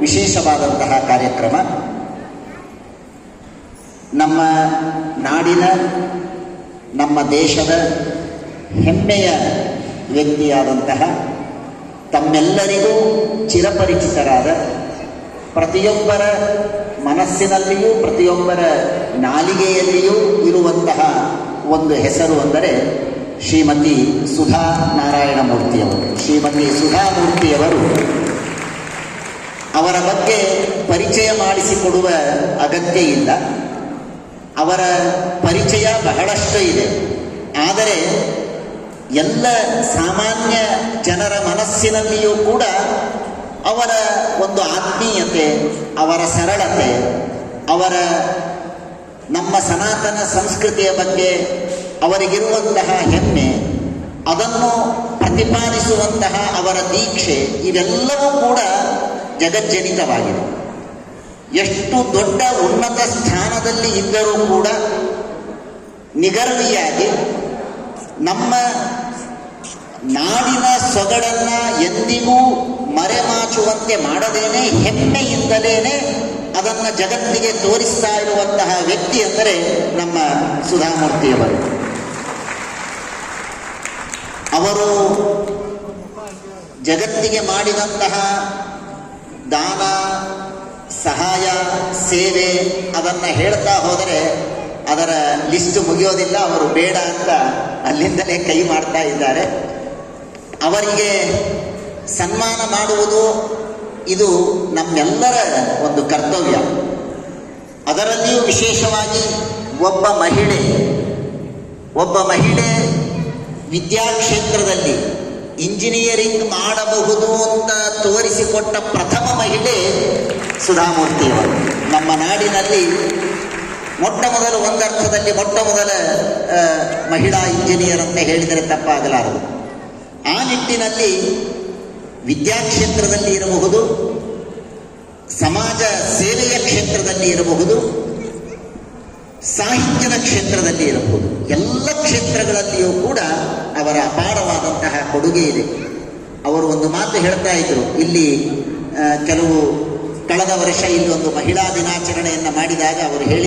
ವಿಶೇಷವಾದಂತಹ ಕಾರ್ಯಕ್ರಮ. ನಮ್ಮ ನಾಡಿನ, ನಮ್ಮ ದೇಶದ ಹೆಮ್ಮೆಯ ವ್ಯಕ್ತಿಯಾದಂತಹ, ತಮ್ಮೆಲ್ಲರಿಗೂ ಚಿರಪರಿಚಿತರಾದ, ಪ್ರತಿಯೊಬ್ಬರ ಮನಸ್ಸಿನಲ್ಲಿಯೂ ಪ್ರತಿಯೊಬ್ಬರ ನಾಲಿಗೆಯಲ್ಲಿಯೂ ಇರುವಂತಹ ಒಂದು ಹೆಸರು ಅಂದರೆ ಶ್ರೀಮತಿ ಸುಧಾ ನಾರಾಯಣಮೂರ್ತಿಯವರು. ಶ್ರೀಮತಿ ಸುಧಾ ಮೂರ್ತಿಯವರು, ಅವರ ಬಗ್ಗೆ ಪರಿಚಯ ಮಾಡಿಸಿಕೊಡುವ ಅಗತ್ಯ ಇಲ್ಲ. ಅವರ ಪರಿಚಯ ಬಹಳಷ್ಟು ಇದೆ. ಆದರೆ ಎಲ್ಲ ಸಾಮಾನ್ಯ ಜನರ ಮನಸ್ಸಿನಲ್ಲಿಯೂ ಕೂಡ ಅವರ ಒಂದು ಆತ್ಮೀಯತೆ, ಅವರ ಸರಳತೆ, ಅವರ ನಮ್ಮ ಸನಾತನ ಸಂಸ್ಕೃತಿಯ ಬಗ್ಗೆ ಅವರಿಗಿರುವಂತಹ ಹೆಮ್ಮೆ, ಅದನ್ನು ಪ್ರತಿಪಾದಿಸುವಂತಹ ಅವರ ದೀಕ್ಷೆ, ಇವೆಲ್ಲವೂ ಕೂಡ ಜಗಜ್ಜನಿತವಾಗಿದೆ. ಎಷ್ಟು ದೊಡ್ಡ ಉನ್ನತ ಸ್ಥಾನದಲ್ಲಿ ಇದ್ದರೂ ಕೂಡ ನಿಗರ್ವಿಯಾಗಿ ನಮ್ಮ ನಾಡಿನ ಸೊಗಡನ್ನು ಎಂದಿಗೂ ಮರೆಮಾಚುವಂತೆ ಮಾಡದೇನೆ, ಹೆಮ್ಮೆಯಿಂದಲೇ ಅದನ್ನು ಜಗತ್ತಿಗೆ ತೋರಿಸ್ತಾ ಇರುವಂತಹ ವ್ಯಕ್ತಿ ಅಂದರೆ ನಮ್ಮ ಸುಧಾಮೂರ್ತಿಯವರು. ಅವರು ಜಗತ್ತಿಗೆ ಮಾಡಿದಂತಹ ದಾನ, ಸಹಾಯ, ಸೇವೆ ಅದನ್ನು ಹೇಳ್ತಾ ಹೋದರೆ ಅದರ ಲಿಸ್ಟ್ ಮುಗಿಯೋದಿಲ್ಲ. ಅವರು ಬೇಡ ಅಂತ ಅಲ್ಲಿಂದಲೇ ಕೈ ಮಾಡ್ತಾ ಇದ್ದಾರೆ. ಅವರಿಗೆ ಸನ್ಮಾನ ಮಾಡುವುದು ಇದು ನಮ್ಮೆಲ್ಲರ ಒಂದು ಕರ್ತವ್ಯ. ಅದರಲ್ಲಿಯೂ ವಿಶೇಷವಾಗಿ ಒಬ್ಬ ಮಹಿಳೆ ವಿದ್ಯಾಕ್ಷೇತ್ರದಲ್ಲಿ ಇಂಜಿನಿಯರಿಂಗ್ ಮಾಡಬಹುದು ಅಂತ ತೋರಿಸಿಕೊಟ್ಟ ಪ್ರಥಮ ಮಹಿಳೆ ಸುಧಾಮೂರ್ತಿಯವರು. ನಮ್ಮ ನಾಡಿನಲ್ಲಿ ಒಂದರ್ಥದಲ್ಲಿ ಮೊಟ್ಟ ಮೊದಲ ಮಹಿಳಾ ಇಂಜಿನಿಯರ್ ಅಂತ ಹೇಳಿದರೆ ತಪ್ಪಾಗಲಾರದು. ಆ ನಿಟ್ಟಿನಲ್ಲಿ ವಿದ್ಯಾಕ್ಷೇತ್ರದಲ್ಲಿ ಇರಬಹುದು, ಸಮಾಜ ಸೇವೆಯ ಕ್ಷೇತ್ರದಲ್ಲಿ ಇರಬಹುದು, ಸಾಹಿತ್ಯದ ಕ್ಷೇತ್ರದಲ್ಲಿ ಇರಬಹುದು, ಎಲ್ಲ ಕ್ಷೇತ್ರಗಳಲ್ಲಿಯೂ ಕೂಡ ಅವರ ಅಪಾರವಾದಂತಹ ಕೊಡುಗೆ ಇದೆ. ಅವರು ಒಂದು ಮಾತು ಹೇಳ್ತಾ ಇದ್ರು, ಇಲ್ಲಿ ಕಳೆದ ವರ್ಷ ಇಲ್ಲೊಂದು ಮಹಿಳಾ ದಿನಾಚರಣೆಯನ್ನು ಮಾಡಿದಾಗ ಅವರು ಹೇಳಿ